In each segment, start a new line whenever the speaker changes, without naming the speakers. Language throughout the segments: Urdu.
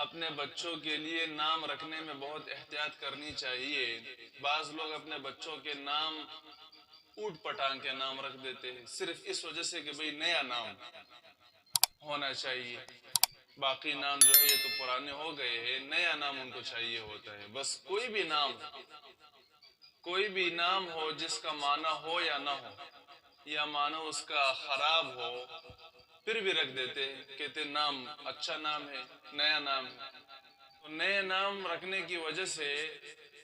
اپنے بچوں کے لیے نام رکھنے میں بہت احتیاط کرنی چاہیے۔ بعض لوگ اپنے بچوں کے نام اوٹ پٹانگ کے نام رکھ دیتے ہیں، صرف اس وجہ سے کہ بھئی نیا نام ہونا چاہیے، باقی نام جو ہے یہ تو پرانے ہو گئے ہیں، نیا نام ان کو چاہیے ہوتا ہے۔ بس کوئی بھی نام ہو جس کا معنی ہو یا نہ ہو، یا معنی اس کا خراب ہو، پھر بھی رکھ دیتے ہیں، کہتے نام اچھا نام ہے، نیا نام ہے۔ تو نئے نام رکھنے کی وجہ سے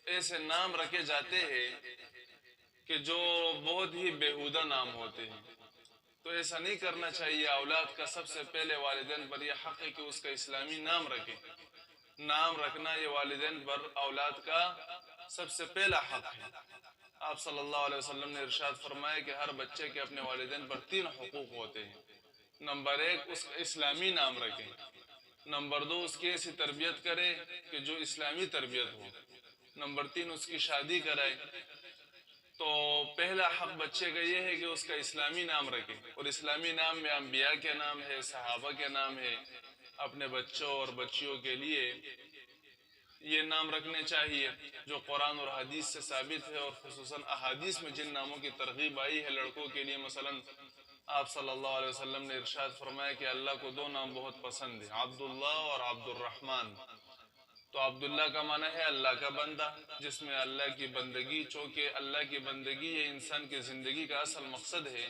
ایسے نام رکھے جاتے ہیں کہ جو بہت ہی بیہودہ نام ہوتے ہیں۔ تو ایسا نہیں کرنا چاہیے۔ اولاد کا سب سے پہلے والدین پر یہ حق ہے کہ اس کا اسلامی نام رکھیں۔ نام رکھنا یہ والدین پر اولاد کا سب سے پہلا حق ہے۔ آپ صلی اللہ علیہ وسلم نے ارشاد فرمایا کہ ہر بچے کے اپنے والدین پر 3 حقوق ہوتے ہیں۔ نمبر 1 اس کا اسلامی نام رکھیں۔ نمبر 2 اس کی ایسی تربیت کرے کہ جو اسلامی تربیت ہو۔ نمبر 3 اس کی شادی کرائے۔ تو پہلا حق بچے کا یہ ہے کہ اس کا اسلامی نام رکھے، اور اسلامی نام میں انبیاء کے نام ہے، صحابہ کے نام ہے۔ اپنے بچوں اور بچیوں کے لیے یہ نام رکھنے چاہیے جو قرآن اور حدیث سے ثابت ہے، اور خصوصاً احادیث میں جن ناموں کی ترغیب آئی ہے لڑکوں کے لیے۔ مثلا آپ صلی اللہ علیہ وسلم نے ارشاد فرمایا کہ اللہ کو 2 نام بہت پسند ہیں، عبداللہ اور عبد الرحمن۔ تو عبداللہ کا معنی ہے اللہ کا بندہ، جس میں اللہ کی بندگی، چونکہ اللہ کی بندگی یہ انسان کی زندگی کا اصل مقصد ہے،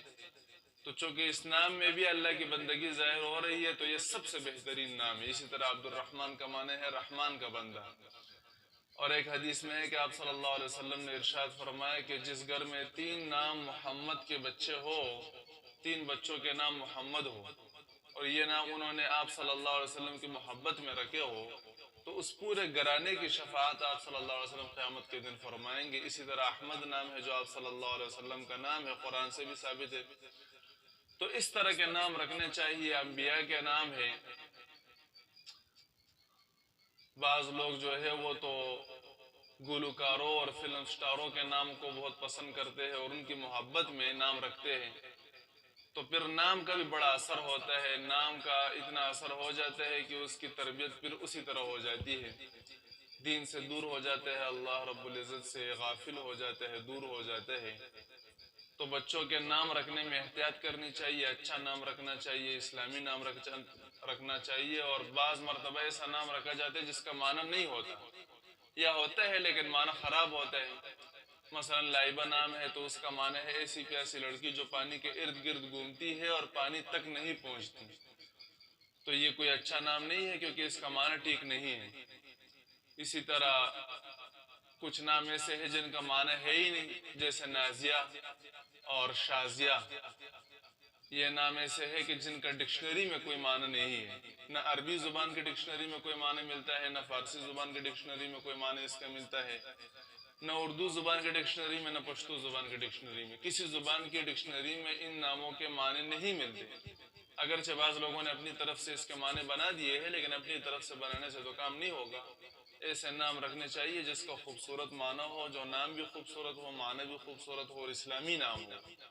تو چونکہ اس نام میں بھی اللہ کی بندگی ظاہر ہو رہی ہے تو یہ سب سے بہترین نام ہے۔ اسی طرح عبد الرحمن کا معنی ہے رحمان کا بندہ۔ اور ایک حدیث میں ہے کہ آپ صلی اللہ علیہ وسلم نے ارشاد فرمایا کہ جس گھر میں 3 نام محمد کے بچے ہو، 3 بچوں کے نام محمد ہو، اور یہ نام انہوں نے آپ صلی اللہ علیہ وسلم کی محبت میں رکھے ہو، تو اس پورے گھرانے کی شفاعت آپ صلی اللہ علیہ وسلم قیامت کے دن فرمائیں گے۔ اسی طرح احمد نام ہے جو آپ صلی اللہ علیہ وسلم کا نام ہے، قرآن سے بھی ثابت ہے۔ تو اس طرح کے نام رکھنے چاہیے۔ انبیاء کے نام ہے، بعض لوگ جو ہے وہ تو گلوکاروں اور فلم سٹاروں کے نام کو بہت پسند کرتے ہیں اور ان کی محبت میں نام رکھتے ہیں، تو پھر نام کا بھی بڑا اثر ہوتا ہے۔ نام کا اتنا اثر ہو جاتا ہے کہ اس کی تربیت پھر اسی طرح ہو جاتی ہے، دین سے دور ہو جاتے ہیں، اللہ رب العزت سے غافل ہو جاتے ہیں، دور ہو جاتے ہیں۔ تو بچوں کے نام رکھنے میں احتیاط کرنی چاہیے، اچھا نام رکھنا چاہیے، اسلامی نام رکھنا چاہیے۔ اور بعض مرتبہ ایسا نام رکھا جاتا ہے جس کا معنی نہیں ہوتا، یا ہوتا ہے لیکن معنی خراب ہوتا ہے۔ مثلا لائبہ نام ہے تو اس کا معنی ہے ایسی پیاسی لڑکی جو پانی کے ارد گرد گھومتی ہے اور پانی تک نہیں پہنچتی، تو یہ کوئی اچھا نام نہیں ہے کیونکہ اس کا معنی ٹھیک نہیں ہے۔ اسی طرح کچھ نام ایسے ہیں جن کا معنی ہے ہی نہیں، جیسے نازیہ اور شازیہ۔ یہ نام ایسے ہے کہ جن کا ڈکشنری میں کوئی معنی نہیں ہے، نہ عربی زبان کی ڈکشنری میں کوئی معنی ملتا ہے، نہ فارسی زبان کی ڈکشنری میں کوئی معنی اس کا ملتا ہے، نہ اردو زبان کی ڈکشنری میں، نہ پشتو زبان کی ڈکشنری میں۔ کسی زبان کی ڈکشنری میں ان ناموں کے معنی نہیں ملتے، اگرچہ بعض لوگوں نے اپنی طرف سے اس کے معنی بنا دیے ہیں، لیکن اپنی طرف سے بنانے سے تو کام نہیں ہوگا۔ ایسے نام رکھنے چاہیے جس کا خوبصورت معنی ہو، جو نام بھی خوبصورت ہو، معنی بھی خوبصورت ہو، اور اسلامی نام ہو۔